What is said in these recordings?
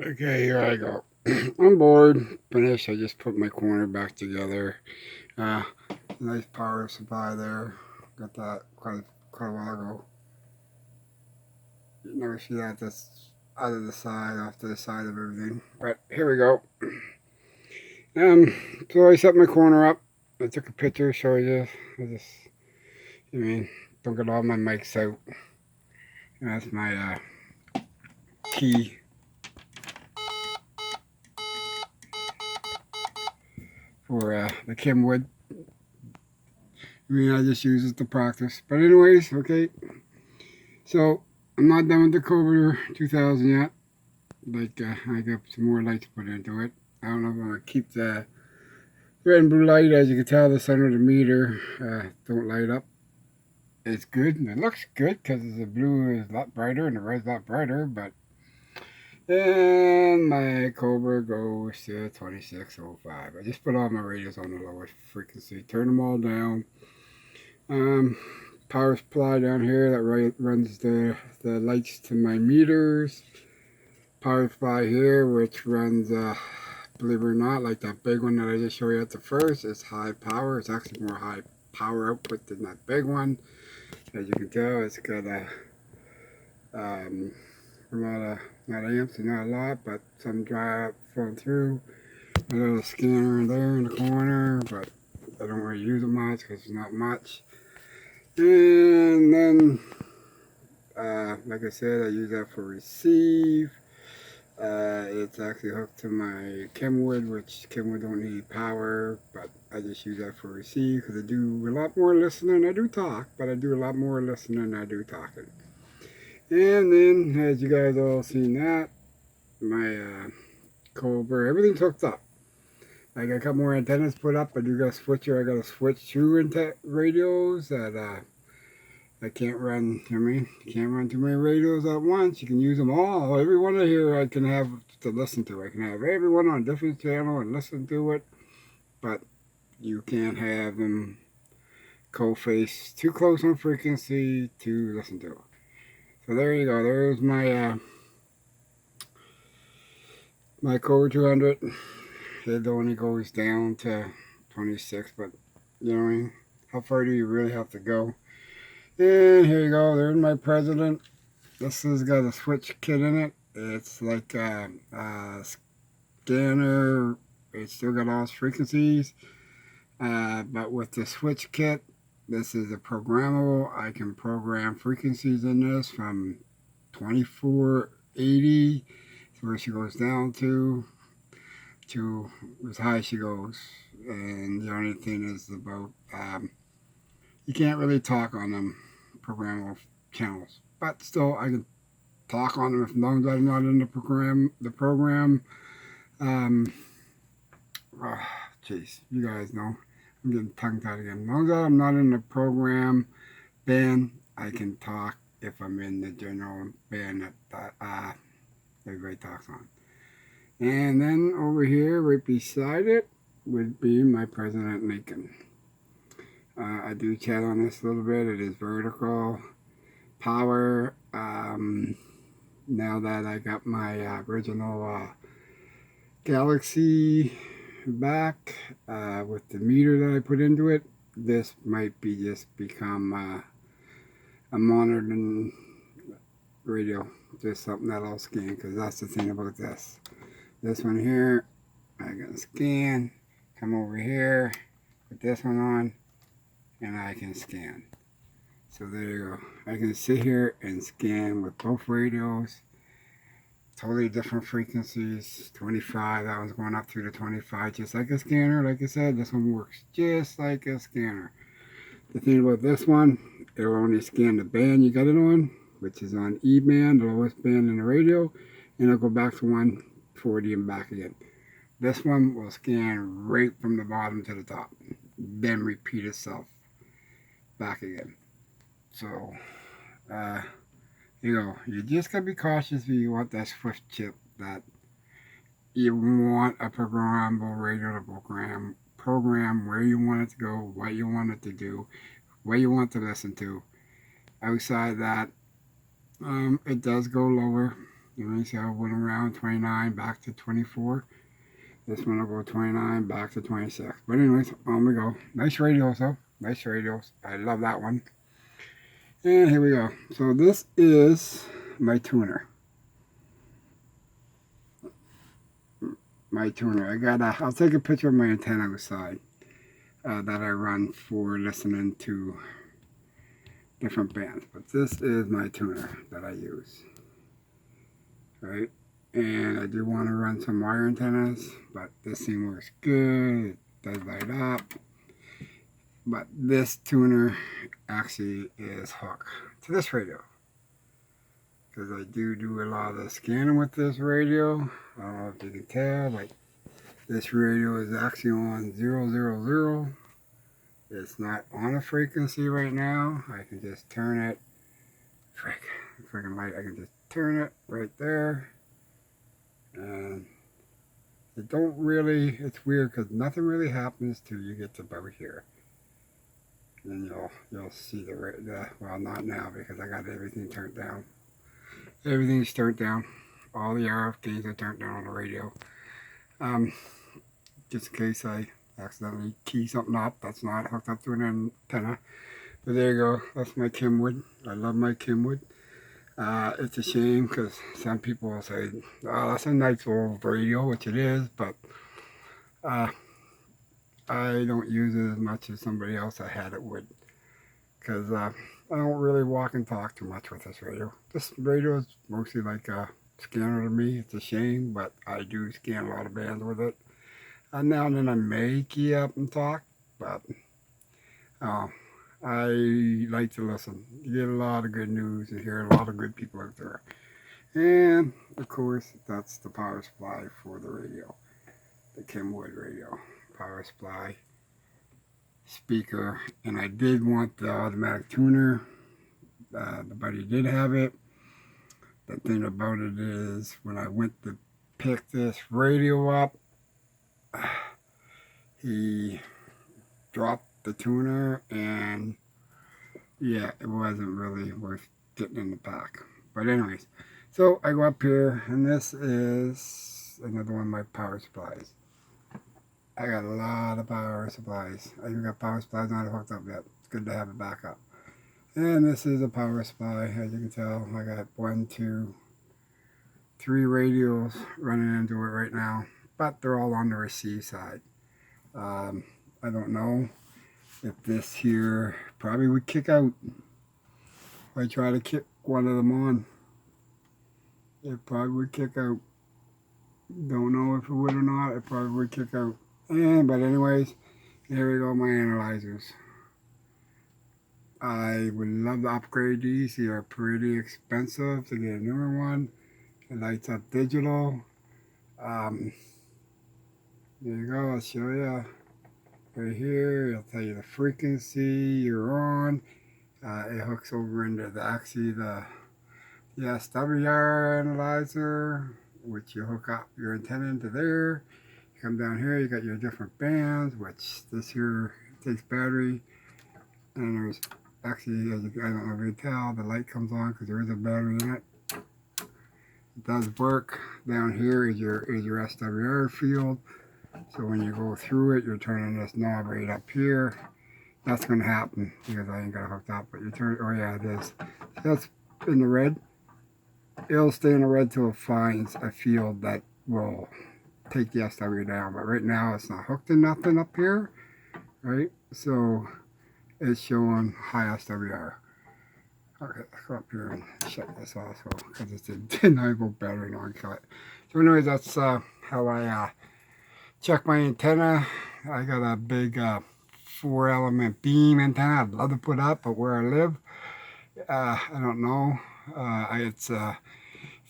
Okay, here I go. I'm bored. Finished. I just put my corner back together. Uh, Nice power supply there. Got that quite a while ago. You never see that. That's out of the side, off to the side of everything. But here we go. Um, so I set my corner up. I took a picture, show you. I mean, don't get all my mics out. That's my key for the Kimwood. I just use it to practice. But anyways, okay. So I'm not done with the Cobra 2000 yet. I got some more lights put into it. I don't know if I'm gonna keep the red and blue light. As you can tell, the center of the meter don't light up. It's good and it looks good because the blue is a lot brighter and the red's a lot brighter. But then my Cobra goes to 2605. I just put all my radios on the lowest frequency. Turn them all down. Um, Power supply down here that runs the lights to my meters. Power supply here, which runs, believe it or not, like that big one that I just showed you at the first, is high power. It's actually more high power output than that big one. As you can tell, it's got a lot of, not amps, and not a lot, but some dry up flowing through. A little scanner there in the corner, but I don't really use it much because it's not much. And then, like I said, I use that for receive. It's actually hooked to my Kenwood, which Kenwood don't need power, but I just use that for receive because I do a lot more listening than I do talk, but I do a lot more listening than I do talking. And then, as you guys all seen that, my Cobra, everything's hooked up. I got a couple more antennas put up. I do got a switcher. I got to switch two radios that I can't run. You can't run too many radios at once. You can use them all. Every one of here I can have to listen to. I can have everyone on a different channel and listen to it, but you can't have them co-face too close on frequency to listen to. So there you go. There's my Cobra 200. It only goes down to 26, but you know what I mean? How far do you really have to go? And here you go. There's my president. This has got a switch kit in it. It's like a scanner. It's still got all its frequencies. But with the switch kit, this is a programmable. I can program frequencies in this from 2480, where she goes down to as high as she goes. And the only thing is about you can't really talk on them programmable channels. But still, I can talk on them as long as I'm not in the program. Um, Jeez, you guys know. I'm getting tongue tied again. As long as I'm not in the program band, I can talk if I'm in the general band that everybody talks on. And then over here, right beside it, would be my President Lincoln. I do chat on this a little bit. It is vertical power. Now that I got my original Galaxy back with the meter that I put into it, this might be just become a monitoring radio, just something that I'll scan, because that's the thing about this. This one here, I can scan, come over here, put this one on, and I can scan. So there you go. I can sit here and scan with both radios. Totally different frequencies. 25, that one's going up through the 25, just like a scanner. Like I said, this one works just like a scanner. The thing about this one, it'll only scan the band you got it on, which is on E band, the lowest band in the radio, and it'll go back to 140 and back again. This one will scan right from the bottom to the top, then repeat itself back again. So, you just gotta be cautious if you want that Swift chip, that you want a programmable radio to program where you want it to go, what you want it to do, what you want to listen to. Outside that, it does go lower. So I went around 29 back to 24. This one will go 29 back to 26. But anyways, on we go. Nice radios though. Nice radios. I love that one. And here we go. So this is my tuner. My tuner. I'll take a picture of my antenna outside that I run for listening to different bands. But this is my tuner that I use. Right? And I do want to run some wire antennas, but this thing works good. It does light up. But this tuner actually is hooked to this radio. Because I do a lot of the scanning with this radio. I don't know if you can tell, but this radio is actually on 000. It's not on a frequency right now. I can just turn it. Freaking light. I can just turn it right there. And it don't really, it's weird because nothing really happens till you get to about here. And you'll see the well, not now because I got everything turned down. Everything's turned down. All the RF gains are turned down on the radio. Just in case I accidentally key something up that's not hooked up to an antenna. But there you go. That's my Kenwood. I love my Kenwood. It's a shame because some people will say, oh, that's a nice old radio, which it is, but I don't use it as much as somebody else I had it would. Because I don't really walk and talk too much with this radio. This radio is mostly like a scanner to me. It's a shame, but I do scan a lot of bands with it. Now and then I may key up and talk, but I like to listen. You get a lot of good news and hear a lot of good people out there. And, of course, that's the power supply for the radio. The Kenwood radio. Power supply, speaker. And I did want the automatic tuner. The buddy did have it. The thing about it is, when I went to pick this radio up, he dropped the tuner, and yeah, it wasn't really worth getting in the pack. But anyways, so I go up here, and this is another one of my power supplies. I got a lot of power supplies. I even got power supplies not hooked up yet. It's good to have a backup. And this is a power supply. As you can tell, I got 1, 2, 3 radios running into it right now, but they're all on the receive side. I don't know if this here probably would kick out if I try to kick one of them on. It probably would kick out. Don't know if it would or not. It probably would kick out. But anyways, here we go, my analyzers. I would love to upgrade these. They are pretty expensive to get a newer one. It lights up digital. There you go, I'll show you. Right here, it'll tell you the frequency you're on. It hooks over into the SWR analyzer, which you hook up your antenna into there. You come down here, you got your different bands, which this here takes battery. And there's actually, I don't know if you can tell, the light comes on because there is a battery in it. It does work. Down here is your SWR field. So when you go through it, you're turning this knob right up here. That's going to happen because I ain't got it hooked up. But you turn, oh yeah, it is. So that's in the red. It'll stay in the red till it finds a field that will take the SW down. But right now it's not hooked to nothing up here, right? So it's showing high SWR. Okay, let's go up here and shut this off because it's a 9-volt battery non-cut. So anyways, that's how I check my antenna. I got a big 4-element beam antenna I'd love to put up, but where I live, I don't know. It's a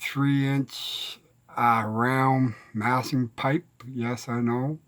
3-inch round massing pipe. Yes, I know.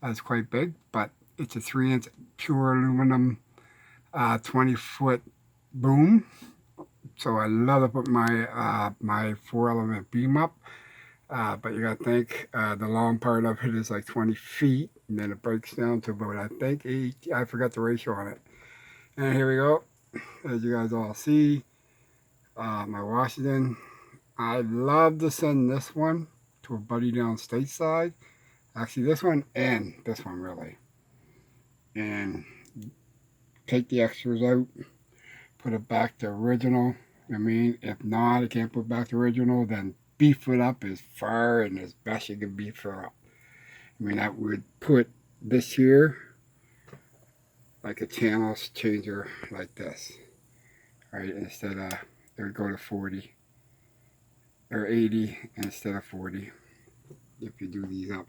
That's quite big, but it's a 3-inch pure aluminum 20-foot boom. So I love to put my my 4-element beam up. But you gotta think the long part of it is like 20 feet, and then it breaks down to about, I think, 8. I forgot the ratio on it. And here we go. As you guys all see, my Washington I'd love to send this one to a buddy down stateside. Actually, this one and this one really. And take the extras out, put it back to original. I mean, if not, I can't put back to original, then beef it up as far and as best you can beef it up. I mean, I would put this here like a channel changer like this, right? Instead of, it would go to 40 or 80 instead of 40 if you do these up.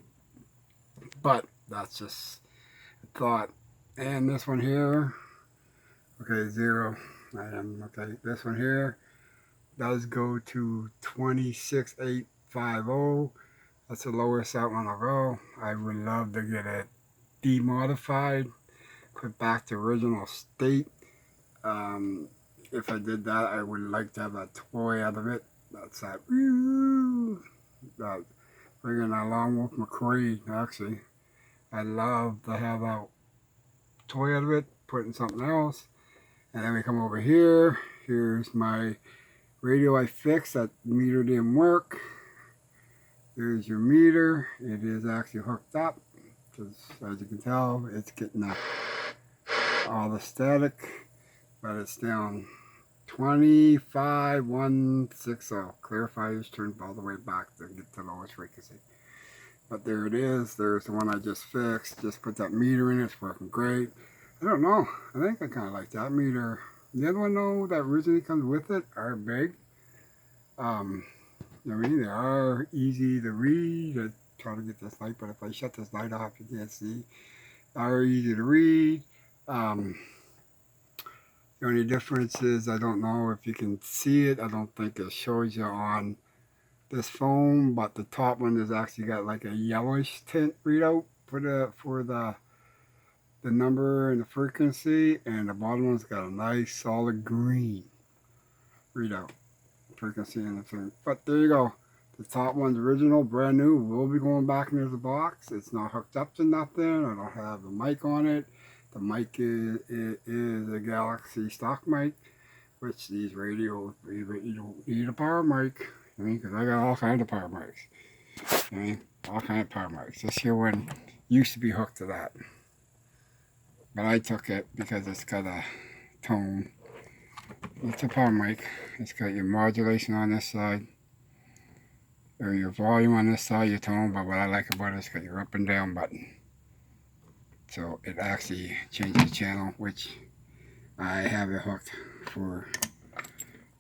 But that's just a thought. And this one here, okay, 0. Okay, this one here does go to 26850. That's the lowest that one will go. I would love to get it demodified, put back to original state. If I did that, I would like to have that toy out of it. That's that bringing that Lone Wolf McQueen, actually. I love to have that toy out of it, putting something else. And then we come over here. Here's my radio I fixed. That meter didn't work. There's your meter. It is actually hooked up. Because as you can tell, it's getting all the static. But it's down 25160. Clarifiers turned all the way back to get the lowest frequency. But there it is. There's the one I just fixed. Just put that meter in. It's working great. I don't know. I think I kind of like that meter. The other one, though, that originally comes with it are big. I mean, they are easy to read. I try to get this light, but if I shut this light off, you can't see. They are easy to read. The only difference is I don't know if you can see it. I don't think it shows you on this phone, but the top one has actually got like a yellowish tint readout for the number and the frequency, and the bottom one's got a nice solid green readout, frequency and the thing. But there you go. The top one's original, brand new. Will be going back into the box. It's not hooked up to nothing. I don't have the mic on it. The mic is a Galaxy stock mic, which these radios, you don't need a power mic. I mean, because I got all kinds of power mics. I mean, all kinds of power mics. This here one used to be hooked to that. But I took it because it's got a tone. It's a power mic. It's got your modulation on this side, or your volume on this side, your tone. But what I like about it is it's got your up and down button. So it actually changes the channel, which I have it hooked for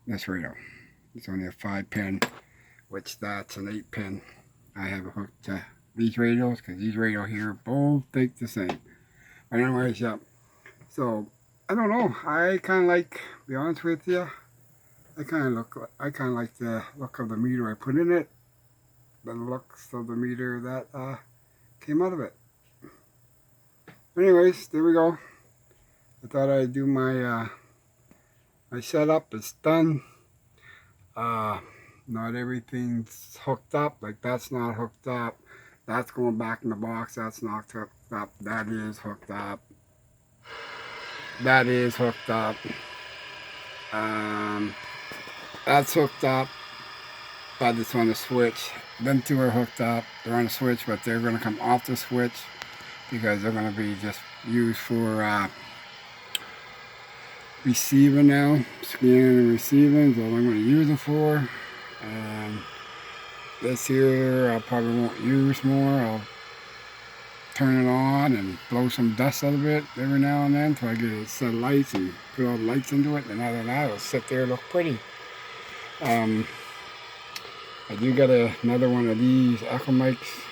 this radio. It's only a 5-pin, which that's an 8-pin. I have it hooked to these radios because these radios here both think the same. But anyways, yeah. So I don't know. I kind of like, to be honest with you, I kind of like the look of the meter I put in it. The looks of the meter that came out of it. Anyways, there we go. I thought I'd do my my setup. It's done. Not everything's hooked up. Like that's not hooked up. That's going back in the box. That's not hooked up. That is hooked up. That is hooked up. That's hooked up. But it's on the switch. Them two are hooked up. They're on the switch, but they're going to come off the switch because they're going to be just used for receiving now. Scanning and receiving is all I'm going to use them for. And this here I probably won't use more. I'll turn it on and blow some dust out of it every now and then until I get a set of lights and put all the lights into it, and other than that it'll sit there and look pretty. I do got another one of these Echo mics.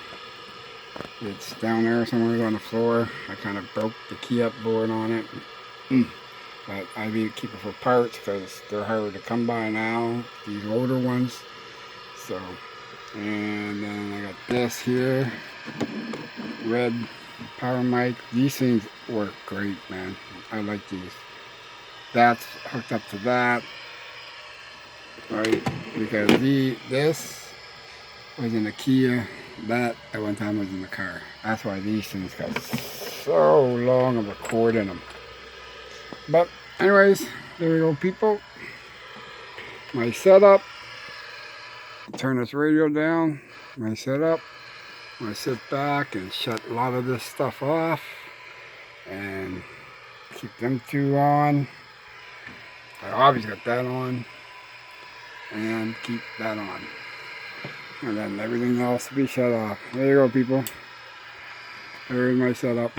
It's down there somewhere on the floor. I kind of broke the key up board on it. But I need to keep it for parts because they're harder to come by now, these older ones. So, and then I got this here, red power mic. These things work great, man. I like these. That's hooked up to that, right? Because this was in the Kia. That at one time was in the car. That's why these things got so long of a cord in them. But anyways, there we go, people. My setup. turn this radio down, my setup. I'm gonna sit back and shut a lot of this stuff off and keep them two on. I obviously got that on and keep that on. And then everything else will be shut off. There you go, people. There's my setup.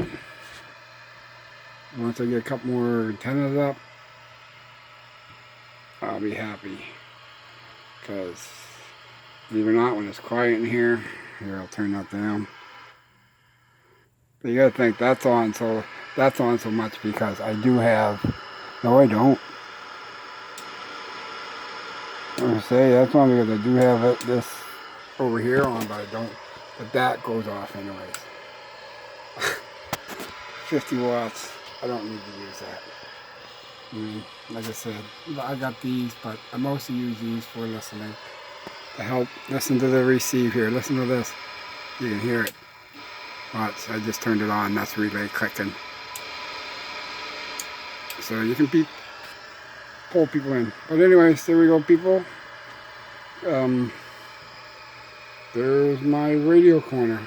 Once I get a couple more antennas up, I'll be happy. Because, believe it or not, when it's quiet in here, I'll turn that down. But you gotta think that's on so much because I do have, no I don't. I'm gonna say that's on because I do have this over here on, but I don't, but that goes off anyways. 50 watts, I don't need to use that. Like I said, I got these, but I mostly use these for listening. To help listen to the receive here. Listen to this. You can hear it. Watch, I just turned it on. That's relay clicking. So you can pull people in. But anyways, there we go, people. There's my radio corner.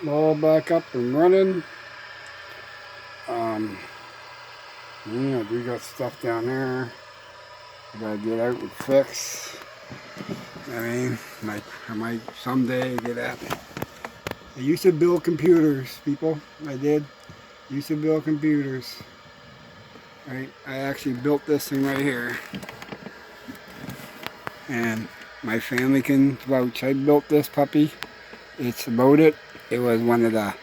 All back up and running. Yeah, we got stuff down there. I gotta get out and fix. I mean, like, I might someday get at it. I used to build computers, people. I did. Used to build computers. Right? I actually built this thing right here. And my family can vouch. I built this puppy. It's loaded. It was one of the,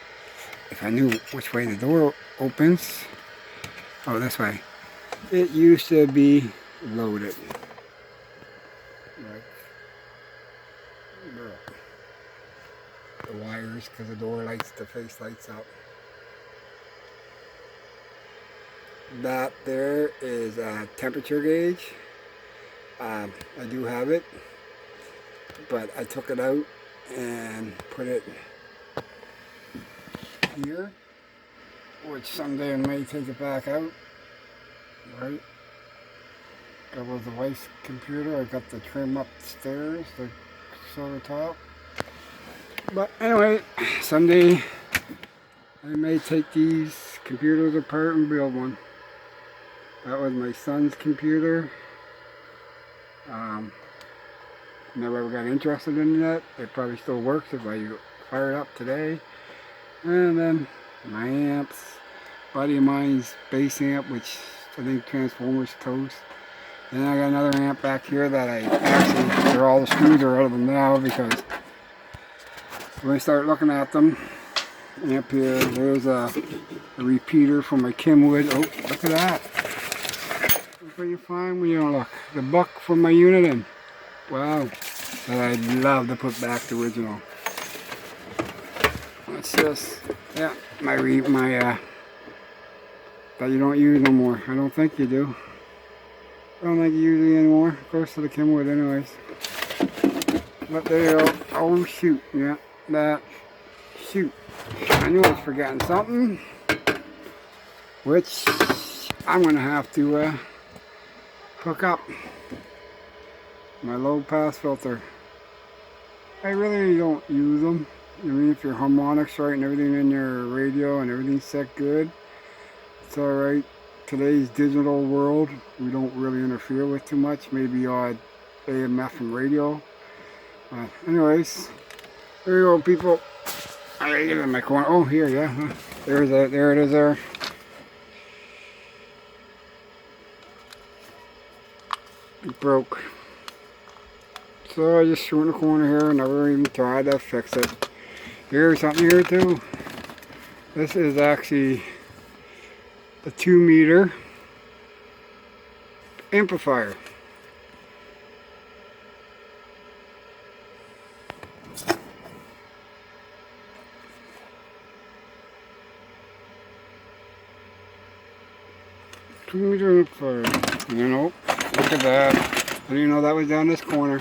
if I knew which way the door opens. Oh, this way. It used to be loaded. Right. The wires, because the door lights, the face lights up. That there is a temperature gauge. I do have it, but I took it out and put it here, which someday I may take it back out. Right? That was the wife's computer. I got the trim upstairs, the silver top. But anyway, someday I may take these computers apart and build one. That was my son's computer. Never ever got interested in that. It probably still works if I fire it up today. And then my amps, buddy of mine's bass amp, which I think Transformers Toast. Then I got another amp back here that I actually, all the screws are out of them now because when I start looking at them, amp here, there's a repeater for my Kenwood. Oh, look at that. Look what you find when you don't look. The buck from my Uniden. Wow. That I'd love to put back to original. What's this? Yeah, that you don't use no more. I don't think you do. I don't think you use it anymore. It goes to the Kenwood anyways. But there you go. Oh shoot. Yeah, that. Shoot. I knew I was forgetting something. Which I'm going to have to hook up. My low pass filter. I really don't use them. I mean, if your harmonics right and everything in your radio and everything's set good, it's alright. Today's digital world, we don't really interfere with too much. Maybe odd AM/FM and radio. Anyways, there you go, people. I gotta get it in my corner. Oh, here, yeah. There it is there. It broke. So I just threw in the corner here and never even tried to fix it. Here's something here too. This is actually a 2-meter amplifier. Two-meter amplifier. You know, look at that. I didn't know that was down this corner.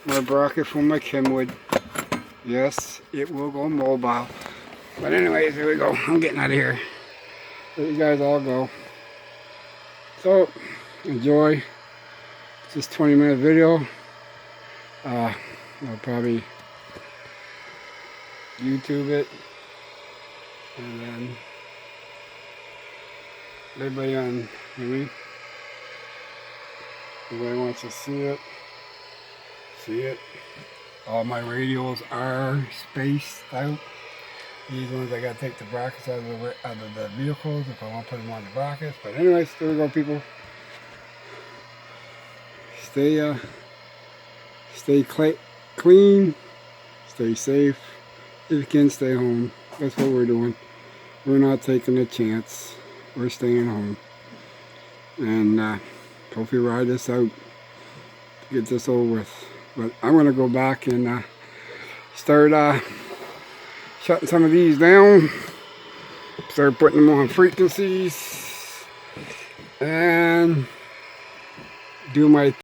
My bracket from my Kenwood. Yes, it will go mobile. But anyways, here we go. I'm getting out of here. Let you guys all go. So, enjoy this 20-minute video. I'll probably YouTube it, and then everybody on, maybe everybody wants to see it. All my radios are spaced out. These ones I gotta take the brackets out of the vehicles if I want to put them on the brackets. But anyways, there we go, people. Stay clean, stay safe. If you can, stay home. That's what we're doing. We're not taking a chance. We're staying home. And hopefully ride this out, get this over with. But I'm going to go back and start shutting some of these down. Start putting them on frequencies. And do my